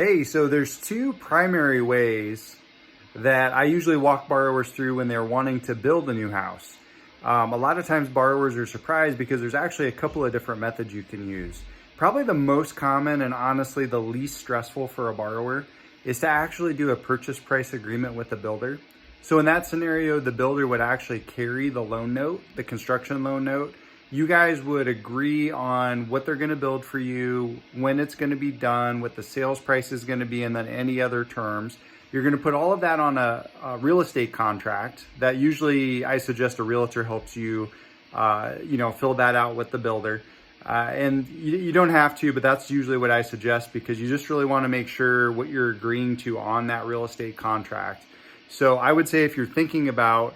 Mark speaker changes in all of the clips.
Speaker 1: Hey, so there's two primary ways that I usually walk borrowers through when they're wanting to build a new house. A lot of times borrowers are surprised because there's actually a couple of different methods you can use. Probably the most common and honestly the least stressful for a borrower is to actually do a purchase price agreement with the builder. So in that scenario, the builder would actually carry the loan note, the construction loan note. You guys would agree on what they're going to build for you, when it's going to be done, what the sales price is going to be, and then any other terms. You're going to put all of that on a real estate contract that usually I suggest a realtor helps you, fill that out with the builder. And you don't have to, but that's usually what I suggest because you just really want to make sure what you're agreeing to on that real estate contract. So I would say if you're thinking about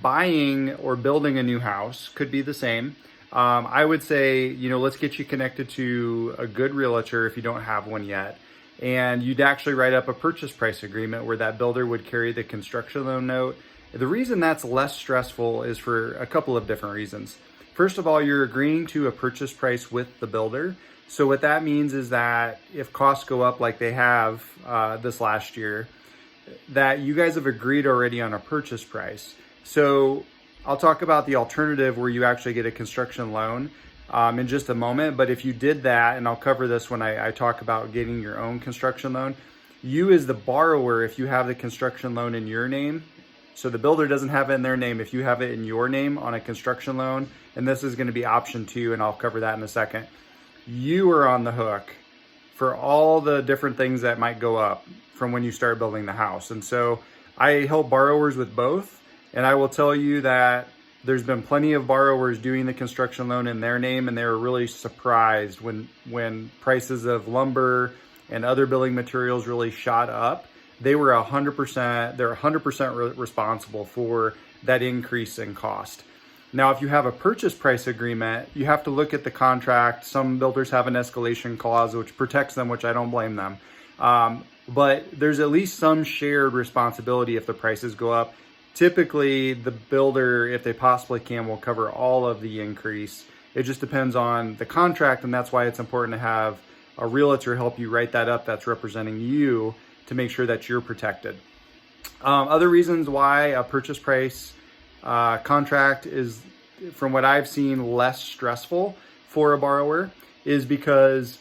Speaker 1: buying or building a new house, could be the same. I would say, let's get you connected to a good realtor if you don't have one yet. And you'd actually write up a purchase price agreement where that builder would carry the construction loan note. The reason that's less stressful is for a couple of different reasons. First of all, you're agreeing to a purchase price with the builder. So what that means is that if costs go up like they have this last year, that you guys have agreed already on a purchase price. So I'll talk about the alternative where you actually get a construction loan in just a moment. But if you did that, and I'll cover this when I talk about getting your own construction loan, you as the borrower, if you have the construction loan in your name, so the builder doesn't have it in their name, if you have it in your name on a construction loan, and this is going to be option 2, and I'll cover that in a second, you are on the hook for all the different things that might go up from when you start building the house. And so I help borrowers with both. And I will tell you that there's been plenty of borrowers doing the construction loan in their name, and they were really surprised when prices of lumber and other building materials really shot up. They're 100% responsible for that increase in cost. Now, if you have a purchase price agreement, you have to look at the contract. Some builders have an escalation clause, which protects them, which I don't blame them. But there's at least some shared responsibility if the prices go up. Typically, the builder, if they possibly can, will cover all of the increase. It just depends on the contract, and that's why it's important to have a realtor help you write that up that's representing you to make sure that you're protected. Other reasons why a purchase price contract is, from what I've seen, less stressful for a borrower is because,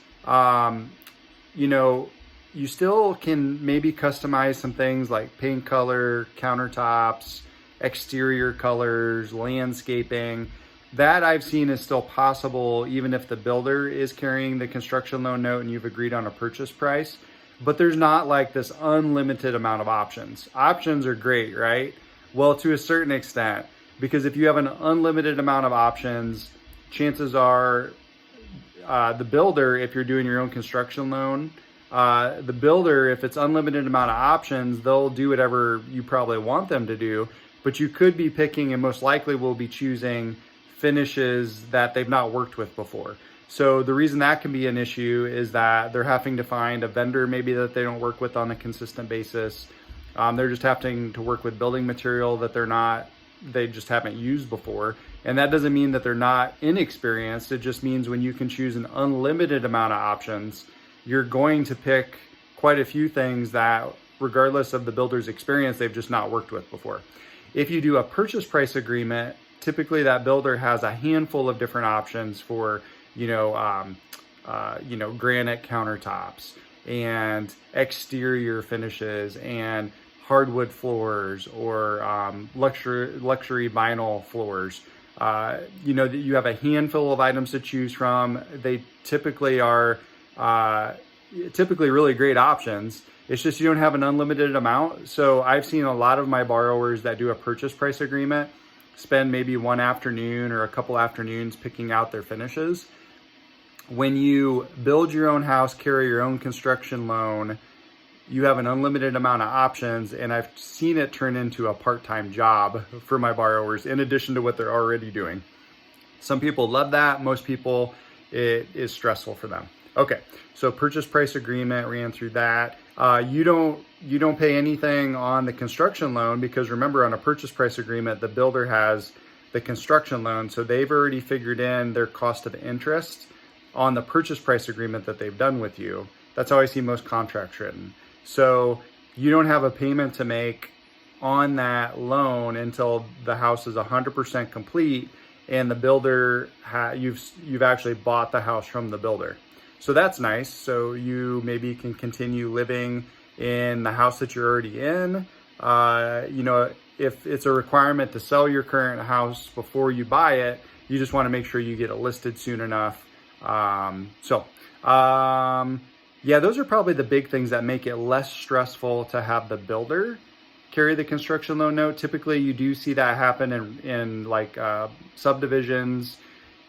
Speaker 1: you still can maybe customize some things like paint color, countertops, exterior colors, landscaping. That I've seen is still possible even if the builder is carrying the construction loan note and you've agreed on a purchase price. But there's not like this unlimited amount of options. Options are great, right? Well, to a certain extent, because if you have an unlimited amount of options, chances are the builder, if you're doing your own construction loan, the builder, if it's unlimited amount of options, they'll do whatever you probably want them to do, but you could be picking and most likely will be choosing finishes that they've not worked with before. So the reason that can be an issue is that they're having to find a vendor maybe that they don't work with on a consistent basis. They're just having to work with building material that they just haven't used before. And that doesn't mean that they're not inexperienced. It just means when you can choose an unlimited amount of options, you're going to pick quite a few things that, regardless of the builder's experience, they've just not worked with before. If you do a purchase price agreement, typically that builder has a handful of different options for, granite countertops and exterior finishes and hardwood floors or luxury vinyl floors. You have a handful of items to choose from. They typically are really great options. It's just you don't have an unlimited amount. So I've seen a lot of my borrowers that do a purchase price agreement spend maybe one afternoon or a couple afternoons picking out their finishes. When you build your own house, carry your own construction loan, you have an unlimited amount of options, and I've seen it turn into a part-time job for my borrowers in addition to what they're already doing. Some people love that. Most people, it is stressful for them. Okay, so purchase price agreement, ran through that. You don't pay anything on the construction loan because remember, on a purchase price agreement, the builder has the construction loan, so they've already figured in their cost of interest on the purchase price agreement that they've done with you. That's how I see most contracts written. So you don't have a payment to make on that loan until the house is 100% complete and the builder, you've actually bought the house from the builder. So that's nice. So you maybe can continue living in the house that you're already in. If it's a requirement to sell your current house before you buy it, you just want to make sure you get it listed soon enough. Yeah, those are probably the big things that make it less stressful to have the builder carry the construction loan note. Typically, you do see that happen in like subdivisions.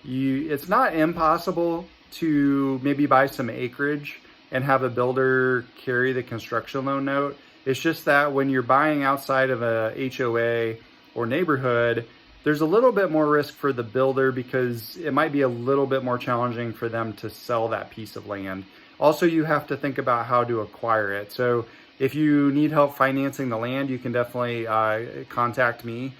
Speaker 1: It's not impossible to maybe buy some acreage and have a builder carry the construction loan note. It's just that when you're buying outside of a HOA or neighborhood, there's a little bit more risk for the builder because it might be a little bit more challenging for them to sell that piece of land. Also, you have to think about how to acquire it. So if you need help financing the land, you can definitely contact me.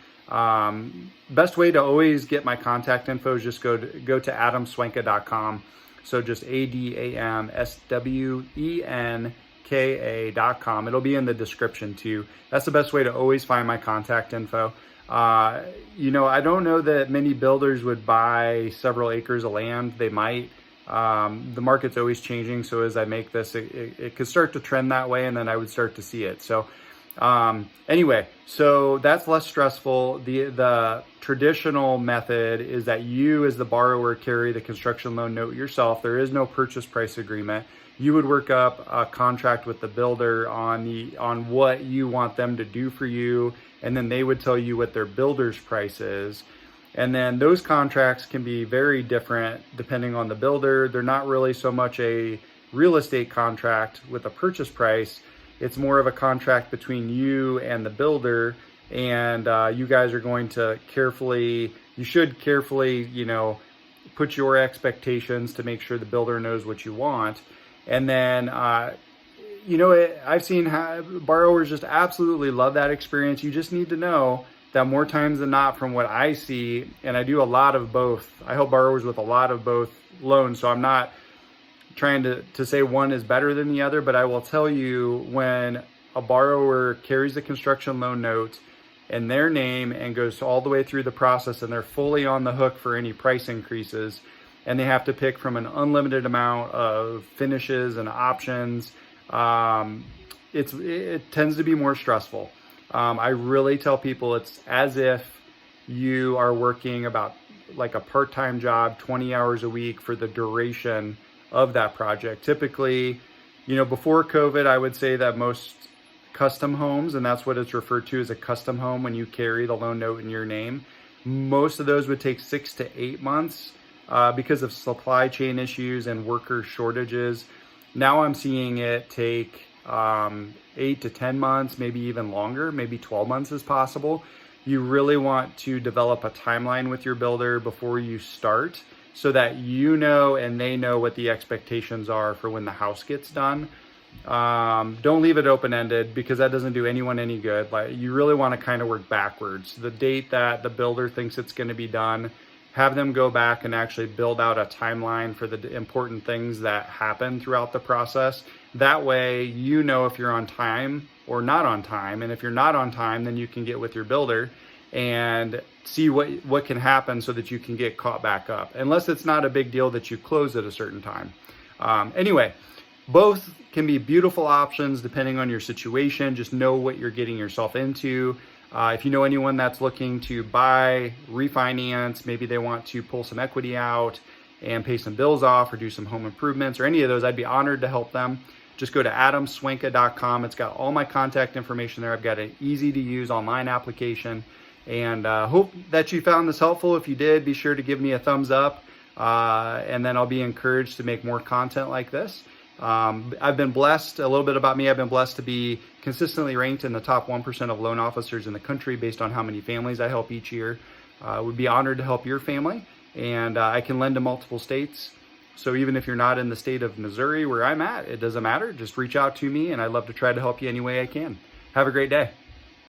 Speaker 1: Best way to always get my contact info is just go to adamswenka.com. So just ADAMSWENKA.com. It'll be in the description too. That's the best way to always find my contact info. I don't know that many builders would buy several acres of land. They might. The market's always changing. So as I make this, it could start to trend that way, and then I would start to see it. So anyway, so that's less stressful. The traditional method is that you as the borrower carry the construction loan note yourself. There is no purchase price agreement. You would work up a contract with the builder on what you want them to do for you, and then they would tell you what their builder's price is. And then those contracts can be very different depending on the builder. They're not really so much a real estate contract with a purchase price. It's more of a contract between you and the builder, and you guys are going to you should carefully, put your expectations to make sure the builder knows what you want. And then, I've seen borrowers just absolutely love that experience. You just need to know that more times than not, from what I see, and I do a lot of both, I help borrowers with a lot of both loans. So I'm not trying to say one is better than the other, but I will tell you, when a borrower carries the construction loan note in their name and goes all the way through the process and they're fully on the hook for any price increases, and they have to pick from an unlimited amount of finishes and options, it tends to be more stressful. I really tell people it's as if you are working about like a part-time job, 20 hours a week for the duration of that project. Typically, before COVID, I would say that most custom homes, and that's what it's referred to as a custom home when you carry the loan note in your name, most of those would take 6 to 8 months because of supply chain issues and worker shortages. Now I'm seeing it take 8 to 10 months, maybe even longer, maybe 12 months is possible. You really want to develop a timeline with your builder before you start, so that and they know what the expectations are for when the house gets done. Don't leave it open-ended, because that doesn't do anyone any good. Like, you really want to kind of work backwards. The date that the builder thinks it's going to be done, have them go back and actually build out a timeline for the important things that happen throughout the process. That way, if you're on time or not on time. And if you're not on time, then you can get with your builder and see what can happen so that you can get caught back up, unless it's not a big deal that you close at a certain time. Anyway, both can be beautiful options depending on your situation. Just know what you're getting yourself into. If you know anyone that's looking to buy, refinance, maybe they want to pull some equity out and pay some bills off or do some home improvements or any of those, I'd be honored to help them. Just go to adamswenka.com. It's got all my contact information there. I've got an easy to use online application, and hope that you found this helpful. If you did, be sure to give me a thumbs up, and then I'll be encouraged to make more content like this. I've been blessed, a little bit about me, I've been blessed to be consistently ranked in the top 1% of loan officers in the country based on how many families I help each year. Would be honored to help your family, and I can lend to multiple states. So even if you're not in the state of Missouri where I'm at, it doesn't matter. Just reach out to me, and I'd love to try to help you any way I can. Have a great day.